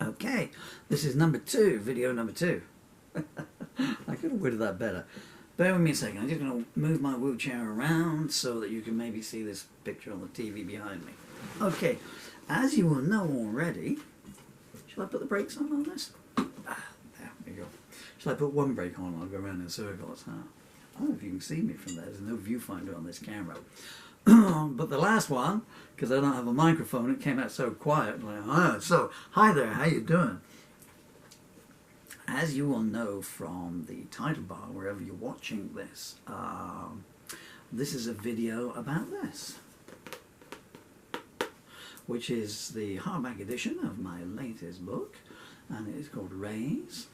Okay, this is number 2, video number 2. I could have worded that better. Bear with me a second, I'm just going to move my wheelchair around so that you can maybe see this picture on the TV behind me. Okay, as you will know already, shall I put the brakes on this? There we go. Shall I put one brake on? I'll go around in circles. I don't know if you can see me from there. There's no viewfinder on this camera. But the last one, because I don't have a microphone, it came out so quiet. Like, oh, so, hi there, how you doing? As you will know from the title bar, wherever you're watching this, this is a video about this, which is the hardback edition of my latest book, and it is called Raise,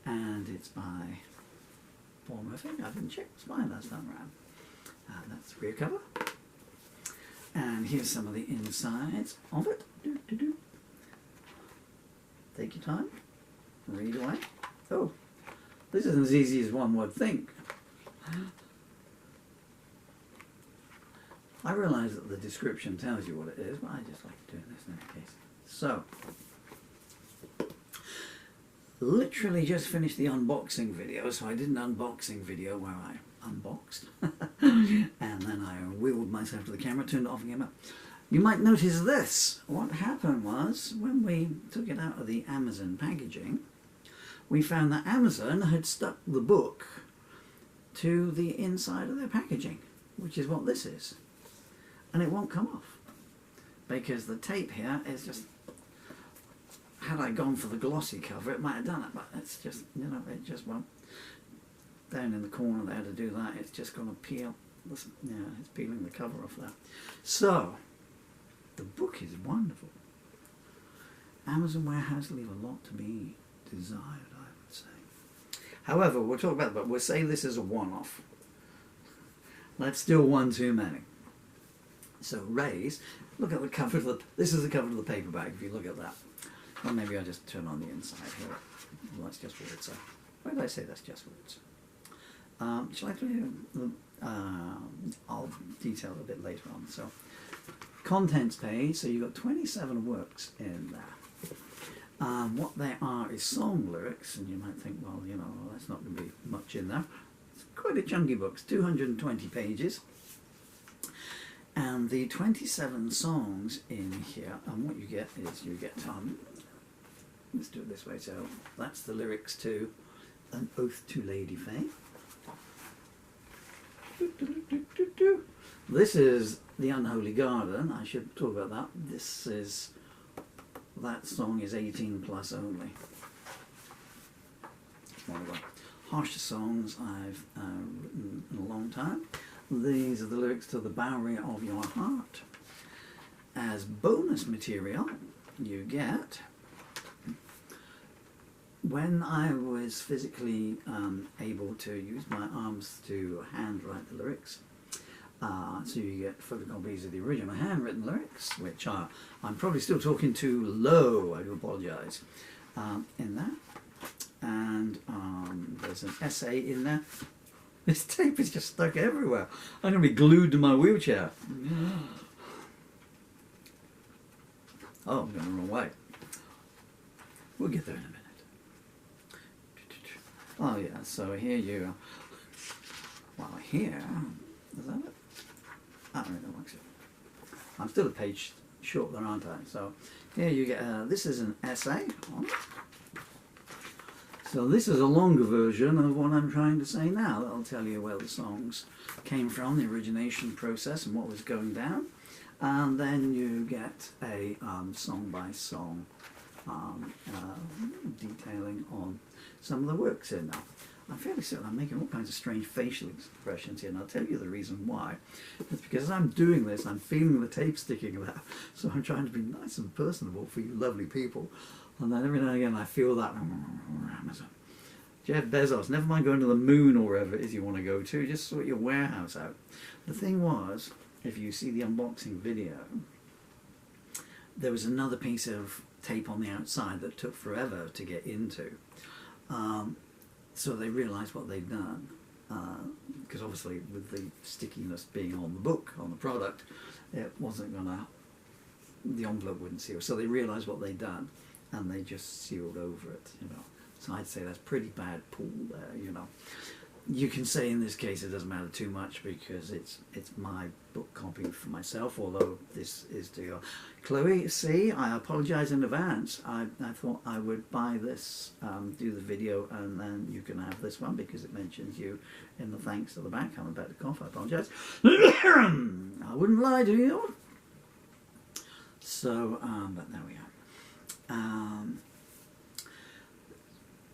and it's by Paul Murphy. I didn't check the spine last time around. That's the rear cover, and here's some of the insides of it. Take your time, read away. Oh, this isn't as easy as one would think. I realise that the description tells you what it is, but I just like doing this in any case. So, literally just finished the unboxing video, so I did an unboxing video where I unboxed and then I wheeled myself to the camera, turned it off and came up. You might notice this. What happened was, when we took it out of the Amazon packaging, we found that Amazon had stuck the book to the inside of their packaging, which is what this is, and it won't come off because the tape here is just, had I gone for the glossy cover it might have done it, but it's just, you know, it just won't. Down in the corner there to do that, it's just going to peel. Yeah, it's peeling the cover off that. So, the book is wonderful. Amazon warehouse leave a lot to be desired, I would say. However, we'll talk about it, but we'll say this is a one-off. That's still one too many. So, Raise, look at the cover of the, this is the cover of the paperback, if you look at that. Or maybe I'll just turn on the inside here. Well, that's just words. Why did I say that's just words? Shall I tell you? I'll detail it a bit later on. So, contents page. So you've got 27 works in there. What they are is song lyrics, and you might think, well, you know, that's not going to be much in there. It's quite a chunky book. It's 220 pages. And the 27 songs in here, and what you get is you get, let's do it this way. So that's the lyrics to An Oath to Lady Fay. This is The Unholy Garden. I should talk about that. This is, that song is 18 plus only. It's one of the harsher songs I've written in a long time. These are the lyrics to The Bowery of Your Heart. As bonus material, you get, when I was physically able to use my arms to handwrite the lyrics, so you get photocopies of the original handwritten lyrics, which are, I'm probably still talking too low, I do apologise, in that. And there's an essay in there. This tape is just stuck everywhere. I'm going to be glued to my wheelchair. Oh, I'm going the wrong way. We'll get there in a minute. Oh yeah, so here you, well here, is that it? I don't know, actually. I'm still a page short there, aren't I? So here you get, this is an essay on it. So this is a longer version of what I'm trying to say now. That'll tell you where the songs came from, the origination process and what was going down. And then you get a song by song detailing on some of the works in there. I'm fairly certain I'm making all kinds of strange facial expressions here, and I'll tell you the reason why. It's because as I'm doing this, I'm feeling the tape sticking there, so I'm trying to be nice and personable for you lovely people. And then every now and again I feel that, Amazon. Jeff Bezos, never mind going to the moon or wherever it is you want to go to, just sort your warehouse out. The thing was, if you see the unboxing video, there was another piece of tape on the outside that took forever to get into. So they realised what they'd done, because obviously with the stickiness being on the book, on the product, it wasn't going to, the envelope wouldn't seal. So they realised what they'd done, and they just sealed over it, you know. So I'd say that's pretty bad pool there, you know. You can say in this case it doesn't matter too much because it's my book copy for myself, although this is to your Chloe. See, I apologise in advance. I thought I would buy this, do the video, and then you can have this one because it mentions you in the thanks at the back. I'm about to cough, I apologise. I wouldn't lie to you. So, but there we are.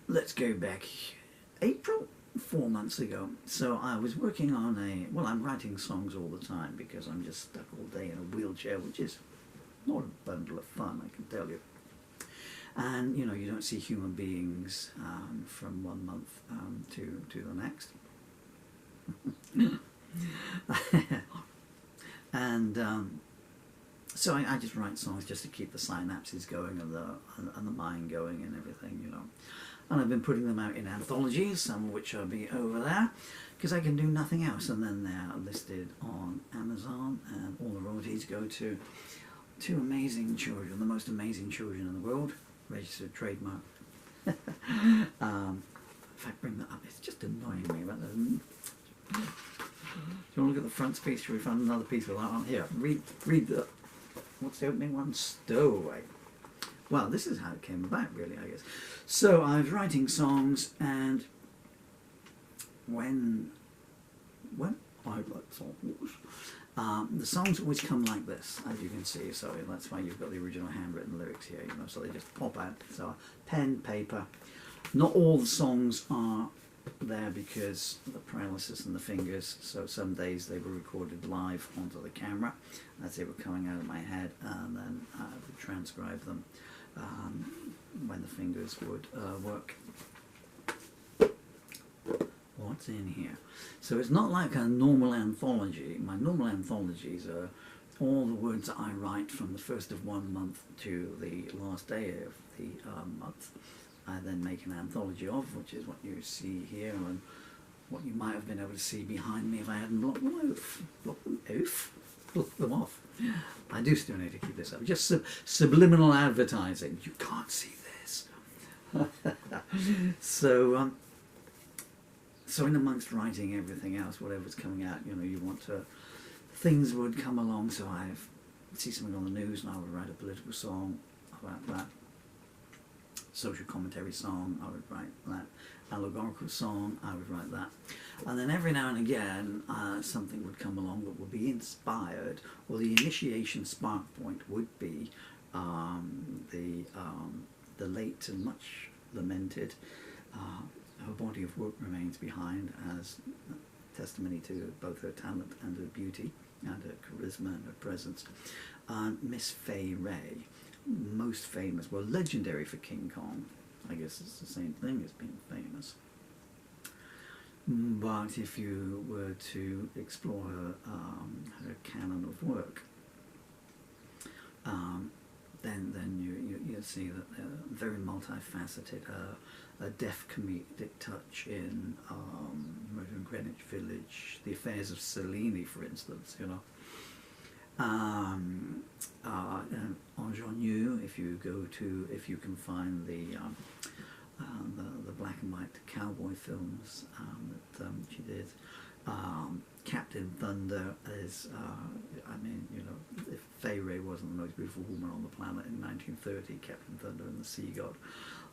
Let's go back. April? 4 months ago. So I was working on I'm writing songs all the time because I'm just stuck all day in a wheelchair, which is not a bundle of fun, I can tell you. And, you know, you don't see human beings from 1 month to the next. And so I just write songs just to keep the synapses going and the mind going and everything, you know. And I've been putting them out in anthologies, some of which will be over there, because I can do nothing else. And then they're listed on Amazon, and all the royalties go to two amazing children, the most amazing children in the world, registered trademark. If I bring that up, it's just annoying me. But do you want to look at the front piece? Should we find another piece with that on? Here, read the, what's the opening one? Stowaway. Well, this is how it came about, really, I guess. So I was writing songs, and when I write songs, the songs always come like this, as you can see. So that's why you've got the original handwritten lyrics here, you know. So they just pop out. So pen, paper. Not all the songs are there because of the paralysis in the fingers. So some days they were recorded live onto the camera as they were coming out of my head, and then I would transcribe them when the fingers would work. What's in here? So it's not like a normal anthology. My normal anthologies are all the words that I write from the first of 1 month to the last day of the month. I then make an anthology of, which is what you see here, and what you might have been able to see behind me if I hadn't blocked them off. Blocked them off. I do still need to keep this up. Just subliminal advertising. You can't see this. So in amongst writing everything else, whatever's coming out, you know, you want to, things would come along. So I've see something on the news, and I would write a political song about that. Social commentary song, I would write that. Allegorical song, I would write that. And then every now and again, something would come along that would be inspired, or the initiation spark point would be the late and much lamented Her Body of Work Remains Behind, as testimony to both her talent and her beauty, and her charisma and her presence. Miss Fay Wray, most famous, well, legendary for King Kong. I guess it's the same thing as being famous. But if you were to explore her canon of work, then you'll see that they're very multifaceted. A deaf comedic touch in Murder in Greenwich Village, The Affairs of Cellini, for instance, you know. Ingenue, if you can find the black and white cowboy films that she did. Captain Thunder is, I mean, you know, if Fay Wray wasn't the most beautiful woman on the planet in 1930, Captain Thunder and the Sea God,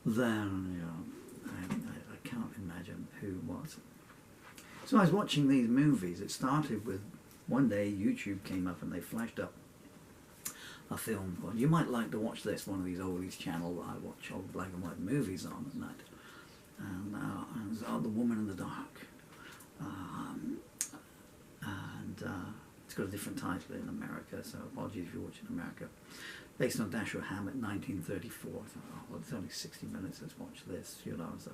then, you know, I can't imagine who was. So I was watching these movies. It started with, one day YouTube came up and they flashed up a film called, you might like to watch this, one of these oldies channel that I watch old black and white movies on at night. And it was The Woman in the Dark. It's got a different title in America, so apologies if you're watching America. Based on Dashiell Hammett, 1934. I thought, oh, well, it's only 60 minutes, let's watch this, you know. So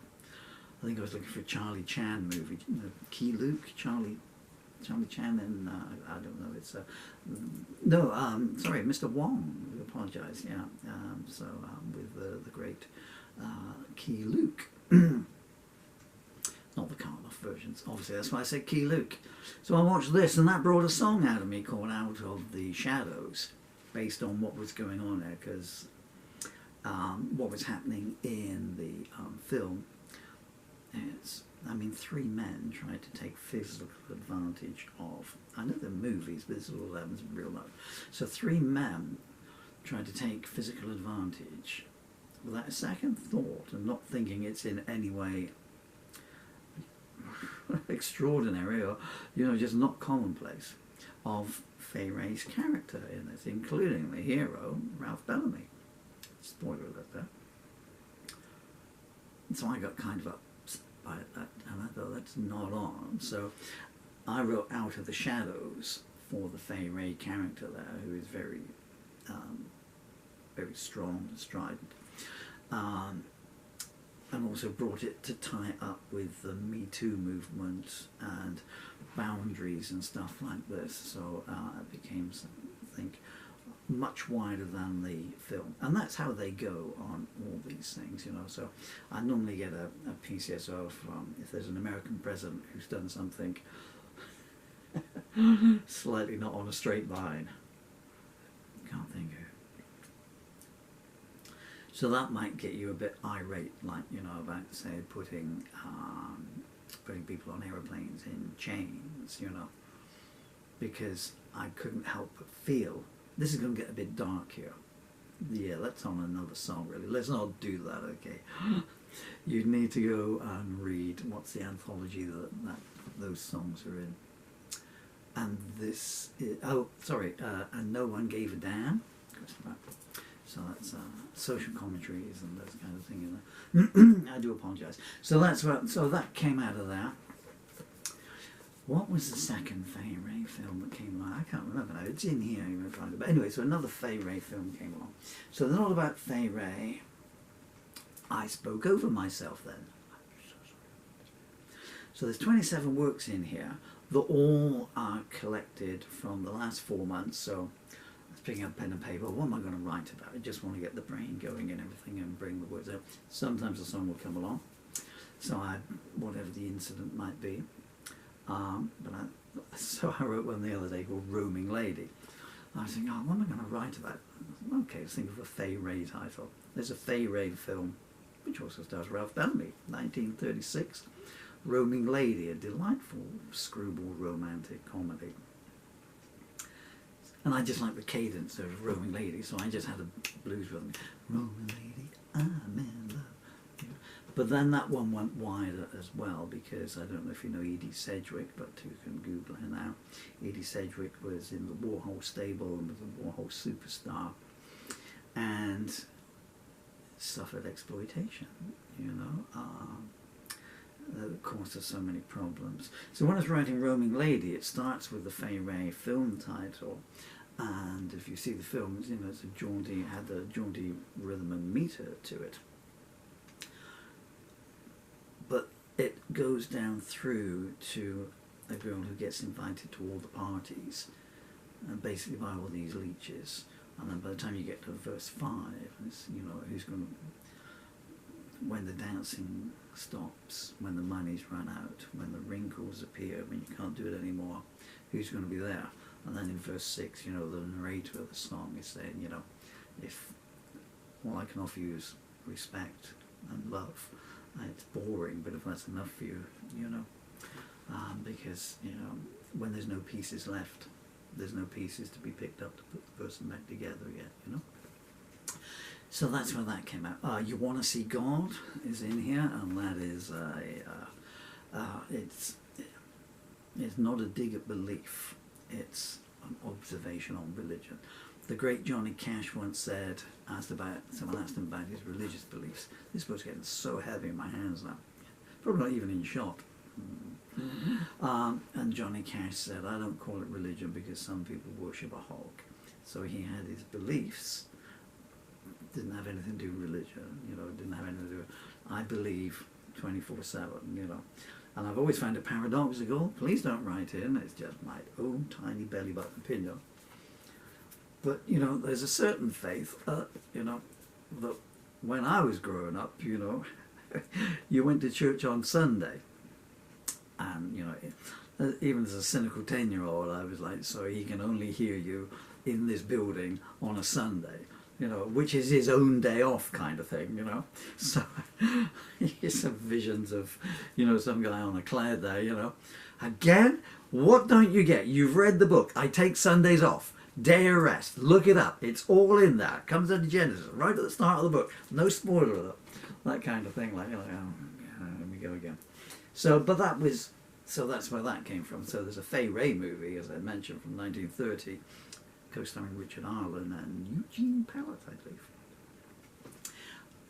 I think I was looking for a Charlie Chan movie, you know, Key Luke, Charlie Chan, and I don't know, it's sorry, Mr. Wong, I apologise, yeah, with the great Key Luke. Not the Karloff versions, obviously, that's why I said Key Luke. So I watched this, and that brought a song out of me called Out of the Shadows, based on what was going on there, because what was happening in the film is, I mean, three men tried to take physical advantage of, I know they're movies, but this is all happens in real life. So three men tried to take physical advantage without a second thought and not thinking it's in any way extraordinary or, you know, just not commonplace, of Fay Wray's character in this, including the hero, Ralph Bellamy. Spoiler alert there. And so I got kind of upset by that, and I thought that's not on. So I wrote Out of the Shadows for the Fay Wray character there, who is very, very strong and strident. And also brought it to tie up with the Me Too movement and boundaries and stuff like this. So it became, I think, much wider than the film. And that's how they go on all these things, you know. So I normally get a PCSO from, if there's an American president who's done something slightly not on a straight line. Can't think of. So that might get you a bit irate, like, you know, about, say, putting people on aeroplanes in chains, you know, because I couldn't help but feel, this is going to get a bit dark here. Yeah, that's on another song, really. Let's not do that, okay? You need to go and read what's the anthology that those songs are in. And this is, oh, sorry, and No One Gave a Damn. So that's social commentaries and those kind of thing in there. I do apologise. So that's what. So that came out of that. What was the second Fay Wray film that came along? I can't remember now. It's in here. You may find it. But anyway, so another Fay Wray film came along. So they're not about Fay Wray. I spoke over myself then. I'm so sorry. So there's 27 works in here that all are collected from the last 4 months. So picking up pen and paper, what am I going to write about? I just want to get the brain going and everything and bring the words out. Sometimes a song will come along, so whatever the incident might be. So I wrote one the other day called Roaming Lady. I was thinking, oh, what am I going to write about? Okay, let's think of a Fay Wray title. There's a Fay Wray film, which also stars Ralph Bellamy, 1936. Roaming Lady, a delightful screwball romantic comedy. And I just like the cadence of Roaming Lady, so I just had a blues rhythm. Roaming Lady, I'm in love. But then that one went wider as well, because I don't know if you know Edie Sedgwick, but you can Google her now. Edie Sedgwick was in the Warhol stable and was a Warhol superstar, and suffered exploitation, you know. That caused us so many problems. So when I was writing Roaming Lady, it starts with the Fay Wray film title, and if you see the films, you know, it's had a jaunty rhythm and meter to it. But it goes down through to a girl who gets invited to all the parties, and basically by all these leeches. And then by the time you get to verse 5, it's, you know, who's going to, when the dancing stops, when the money's run out, when the wrinkles appear, when you can't do it anymore, who's going to be there? And then in verse 6, you know, the narrator of the song is saying, you know, if all I can offer you is respect and love, it's boring, but if that's enough for you, you know, because, you know, when there's no pieces left, there's no pieces to be picked up to put the person back together yet, you know. So that's where that came out. You Want to See God is in here, and that is it's not a dig at belief, it's an observation on religion. The great Johnny Cash once said, someone asked him about his religious beliefs, this book's getting so heavy in my hands now, probably not even in shot. And Johnny Cash said, I don't call it religion because some people worship a hog. So he had his beliefs, didn't have anything to do with religion, you know, didn't have anything to do with, I believe 24/7, you know. And I've always found it paradoxical. Please don't write in, it's just my own tiny belly button opinion. But, you know, there's a certain faith, you know, that when I was growing up, you know, you went to church on Sunday. And, you know, even as a cynical 10-year-old, I was like, so he can only hear you in this building on a Sunday. you know, which is his own day off kind of thing, you know. So he's some visions of, you know, some guy on a cloud there, you know. Again, what don't you get? You've read the book. I take Sundays off. Day of rest. Look it up. It's all in there. It comes into Genesis, right at the start of the book. No spoiler alert. That kind of thing. Like, you know, let me go again. So, but that was, so that's where that came from. So there's a Fay Wray movie, as I mentioned, from 1930, co-starring Richard Arlen and Eugene Pallett, I believe.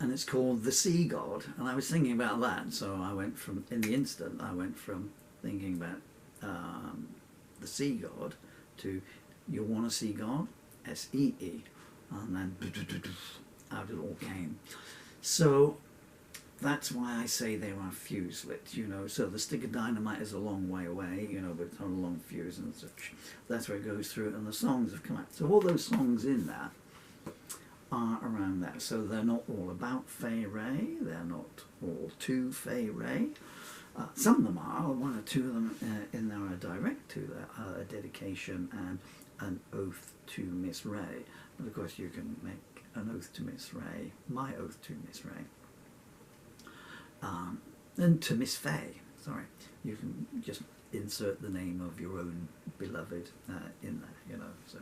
And it's called The Sea God. And I was thinking about that. So I went from, in the instant, I went from thinking about the sea god to you want to see God, S-E-E, and then out it all came. So that's why I say they are fuse lit, you know. So the stick of dynamite is a long way away, you know, but it's on a long fuse, and such. That's where it goes through, and the songs have come out. So all those songs in there are around that. So they're not all about Fay Wray, they're not all to Fay Wray. Some of them are, one or two of them in there are direct to a dedication and an oath to Miss Ray. But of course you can make an oath to Miss Ray, my oath to Miss Ray, and to Miss Fay, sorry. You can just insert the name of your own beloved in there, you know. So,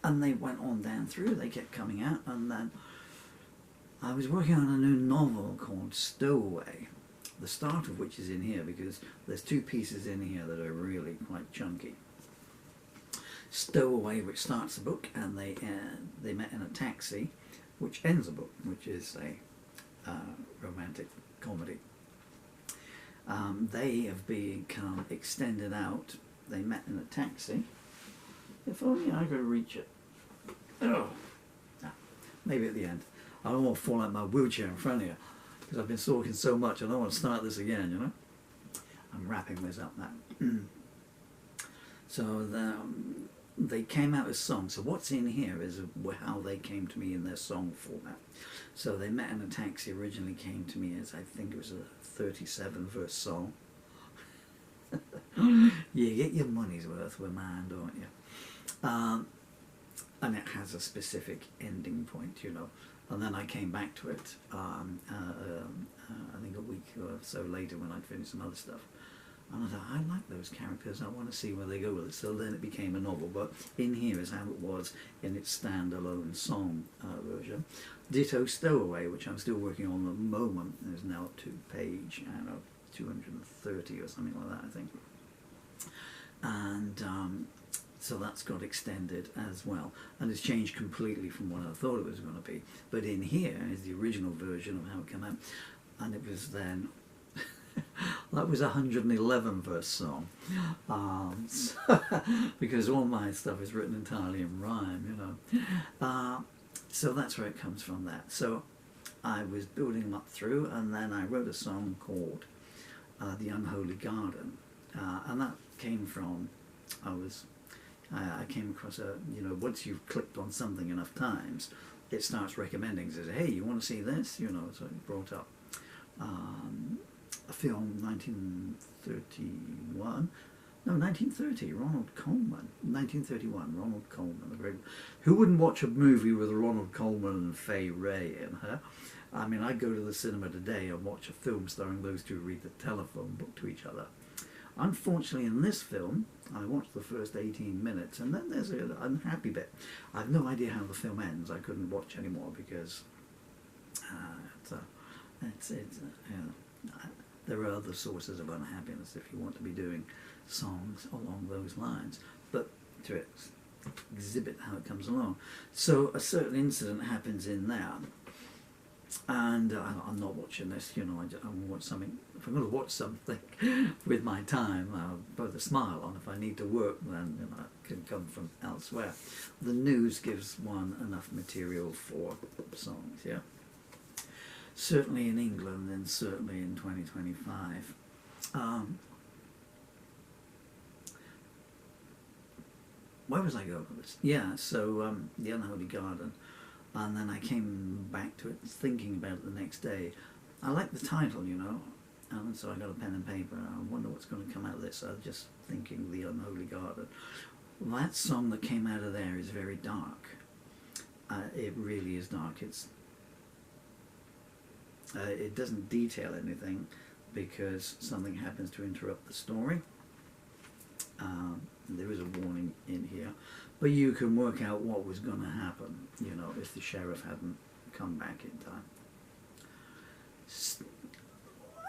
and they went on down through, they kept coming out, and then I was working on a new novel called Stowaway, the start of which is in here because there's two pieces in here that are really quite chunky. Stowaway, which starts the book, and they met in a taxi, which ends the book, which is a romantic comedy. They have become extended out. They met in a taxi. If only I could reach it. Oh, maybe at the end. I don't want to fall out of my wheelchair in front of you because I've been talking so much. I don't want to start this again, you know. I'm wrapping this up now. So they came out with songs. So what's in here is how they came to me in their song format. So they met in a taxi. Originally came to me as, I think it was a 37-verse song. You get your money's worth with man, don't you? And it has a specific ending point, you know. And then I came back to it, I think a week or so later when I'd finished some other stuff. And I thought, I like those characters, I want to see where they go with it. So then it became a novel, but in here is how it was in its standalone song version. Ditto Stowaway, which I'm still working on at the moment, is now up to page, I don't know, 230 or something like that, I think. And so that's got extended as well, and it's changed completely from what I thought it was going to be. But in here is the original version of how it came out, and it was then that was a 111-verse song, because all my stuff is written entirely in rhyme, you know. So that's where it comes from. That. So I was building them up through, and then I wrote a song called "The Unholy Garden," and that came from I came across you know, once you've clicked on something enough times, it starts recommending, says, hey, you want to see this? You know, so it brought up a film, 1931, no, 1930, Ronald Colman, 1931, Ronald Colman. Who wouldn't watch a movie with Ronald Colman and Fay Wray in her? I mean, I'd go to the cinema today and watch a film starring those two read the telephone book to each other. Unfortunately, in this film, I watched the first 18 minutes, and then there's an unhappy bit. I have no idea how the film ends. I couldn't watch anymore because there are other sources of unhappiness if you want to be doing songs along those lines. But to exhibit how it comes along. So a certain incident happens in there. And I'm not watching this, you know, I want to watch something. If I'm going to watch something with my time, I'll put a smile on. If I need to work, then you know, it can come from elsewhere. The news gives one enough material for songs, yeah. Certainly in England, and certainly in 2025. Where was I going with this? Yeah, so The Unholy Garden. And then I came back to it thinking about it the next day. I like the title, you know, and so I got a pen and paper and I wonder what's going to come out of this. I was just thinking The Unholy Garden. that song that came out of there is very dark. It really is dark. It doesn't detail anything because something happens to interrupt the story. There is a warning in here, but you can work out what was going to happen, you know, if the sheriff hadn't come back in time.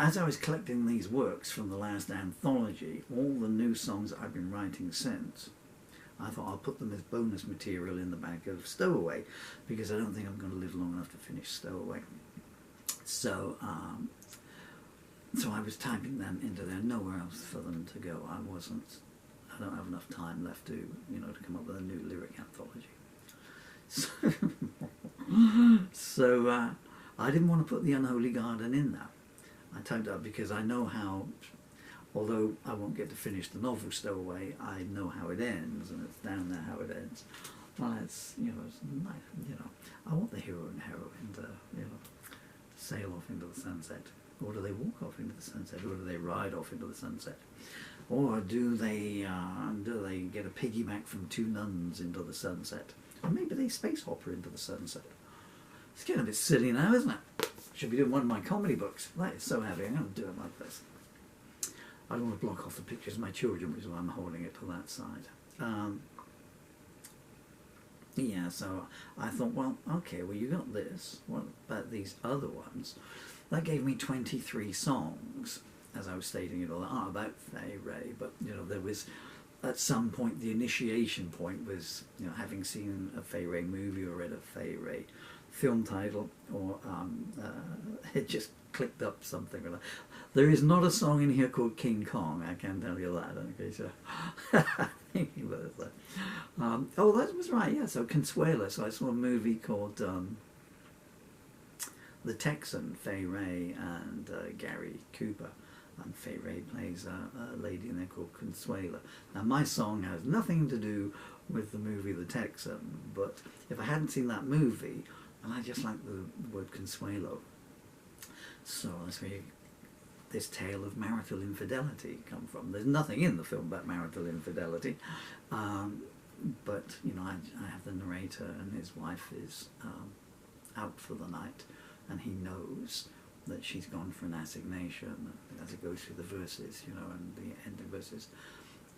As I was collecting these works from the last anthology, all the new songs that I've been writing since, I thought I'll put them as bonus material in the back of Stowaway, because I don't think I'm going to live long enough to finish Stowaway. So, so I was typing them into there, nowhere else for them to go. I don't have enough time left to, you know, to come up with a new lyric anthology. So I didn't want to put The Unholy Garden in there. I typed up because I know how, although I won't get to finish the novel Stowaway, I know how it ends, and it's down there how it ends. Well, it's, you know, it's nice, you know. I want the hero and heroine to, you know, sail off into the sunset. Or do they walk off into the sunset? Or do they ride off into the sunset? Or do they get a piggyback from two nuns into the sunset? Or maybe they space hopper into the sunset. It's getting a bit silly now, isn't it? Should be doing one of my comedy books. That is so heavy. I'm going to do it like this. I don't want to block off the pictures of my children, which is why I'm holding it to that side. Yeah, so I thought, well, okay, well, you got this. What about these other ones? That gave me 23 songs, as I was stating it all, about Fay Wray, but, you know, there was, at some point, the initiation point was, you know, having seen a Fay Wray movie or read a Fay Wray film title, or it just clicked up something or other. There is not a song in here called King Kong, I can tell you that, in case you're thinking about that. Oh, that was right, yeah, so Consuela. So I saw a movie called The Texan, Fay Wray and Gary Cooper. And Fay Wray plays a lady in there called Consuela. Now, my song has nothing to do with the movie The Texan, but if I hadn't seen that movie, and I just like the word Consuelo. So that's where this tale of marital infidelity come from. There's nothing in the film about marital infidelity, but, you know, I have the narrator, and his wife is out for the night, and he knows that she's gone for an assignation as it goes through the verses, you know, and the ending verses.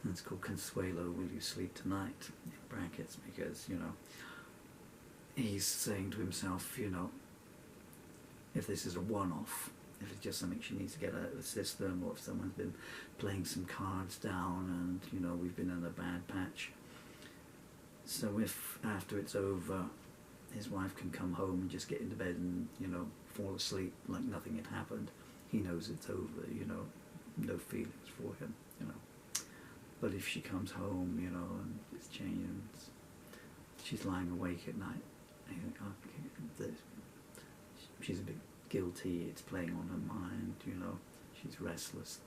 And it's called Consuelo, Will You Sleep Tonight, in brackets, because, you know, he's saying to himself, you know, if this is a one-off, if it's just something she needs to get out of the system, or if someone's been playing some cards down and, you know, we've been in a bad patch. So if, after it's over, his wife can come home and just get into bed and, you know, fall asleep like nothing had happened, he knows it's over, you know, no feelings for him, you know. But if she comes home, you know, and it's changing, she's lying awake at night, and you think, oh, she's a bit guilty, it's playing on her mind, you know, she's restless,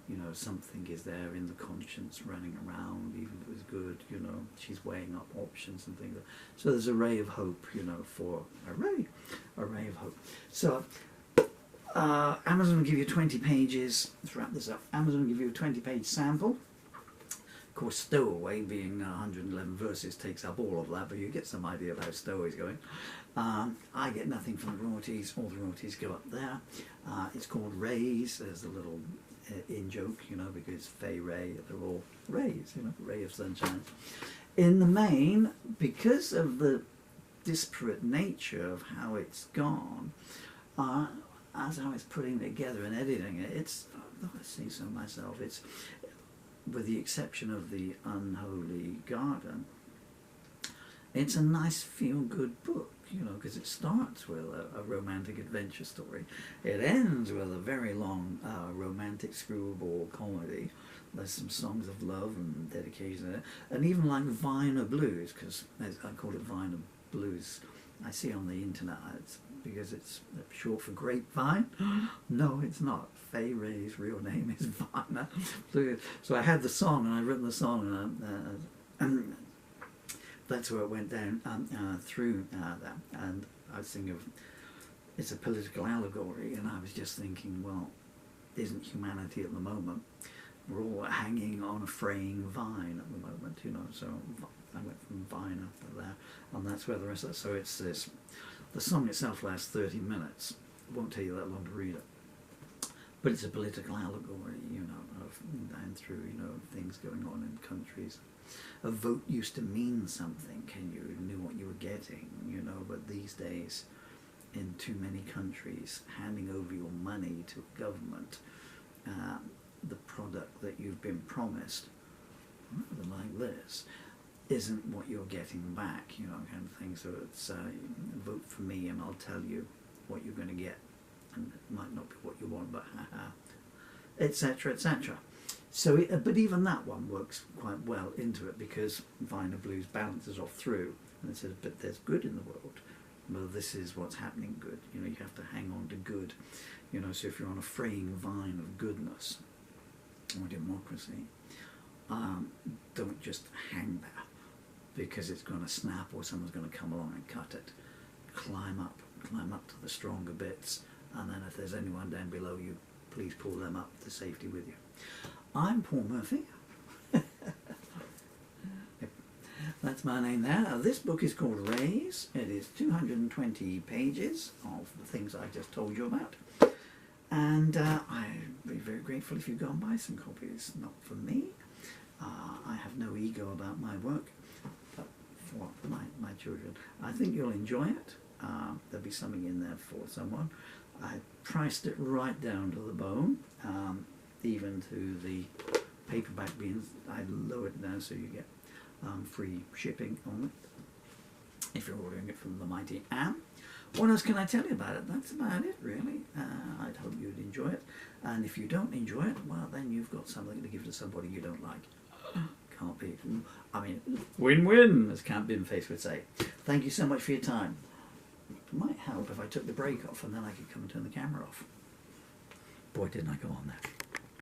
you know, something is there in the conscience running around, even if it was good, you know, she's weighing up options and things. So there's a ray of hope, you know, for a ray of hope. So Amazon will give you 20 pages, let's wrap this up, Amazon will give you a 20-page sample. Of course, Stowaway, being 111 verses, takes up all of that, but you get some idea of how Stowaway's going. I get nothing from the royalties, all the royalties go up there. It's called Rays, there's a little in-joke, you know, because Fay Wray, they're all rays, you know, ray of sunshine. In the main, because of the disparate nature of how it's gone, as I was putting it together and editing it, it's, I say so myself, it's, with the exception of The Unholy Garden, it's a nice feel-good book, you know, because it starts with a romantic adventure story. It ends with a very long romantic screwball comedy. There's some songs of love and dedication in it, and even like Viner Blues, because I call it Viner Blues. I see on the internet it's because it's short for grapevine. No, it's not. Fay Wray's real name is Viner Blues. So I had the song, and I'd written the song, and that's where it went down through that. And I was thinking of, it's a political allegory, and I was just thinking, well, isn't humanity at the moment we're all hanging on a fraying vine at the moment, you know, so I went from vine up to there, and that's where the rest of it, so it's this, the song itself lasts 30 minutes, it won't take you that long to read it, but it's a political allegory, you know, of down through, you know, things going on in countries. A vote used to mean something, and you knew what you were getting, you know, but these days, in too many countries, handing over your money to a government, the product that you've been promised, like this, isn't what you're getting back, you know, kind of thing. So it's vote for me and I'll tell you what you're going to get, and it might not be what you want, but etc., etc. So, but even that one works quite well into it, because Vine of Blues balances off through, and it says, but there's good in the world. Well, this is what's happening good. You know, you have to hang on to good. You know, so if you're on a fraying vine of goodness or democracy, don't just hang there because it's going to snap or someone's going to come along and cut it. Climb up to the stronger bits, and then if there's anyone down below you, please pull them up to safety with you. I'm Paul Murphy. That's my name there. This book is called Raise. It is 220 pages of the things I just told you about. And I'd be very grateful if you go and buy some copies. Not for me. I have no ego about my work, but for my children. I think you'll enjoy it. There'll be something in there for someone. I priced it right down to the bone, even to the paperback being, I lowered it down so you get free shipping on it if you're ordering it from the Mighty Am. What else can I tell you about it? That's about it, really. I'd hope you'd enjoy it, and if you don't enjoy it, well, then you've got something to give to somebody you don't like. Can't be, I mean, win-win, as Camp Binface would say. Thank you so much for your time. It might help if I took the break off and then I could come and turn the camera off. Boy, didn't I go on there.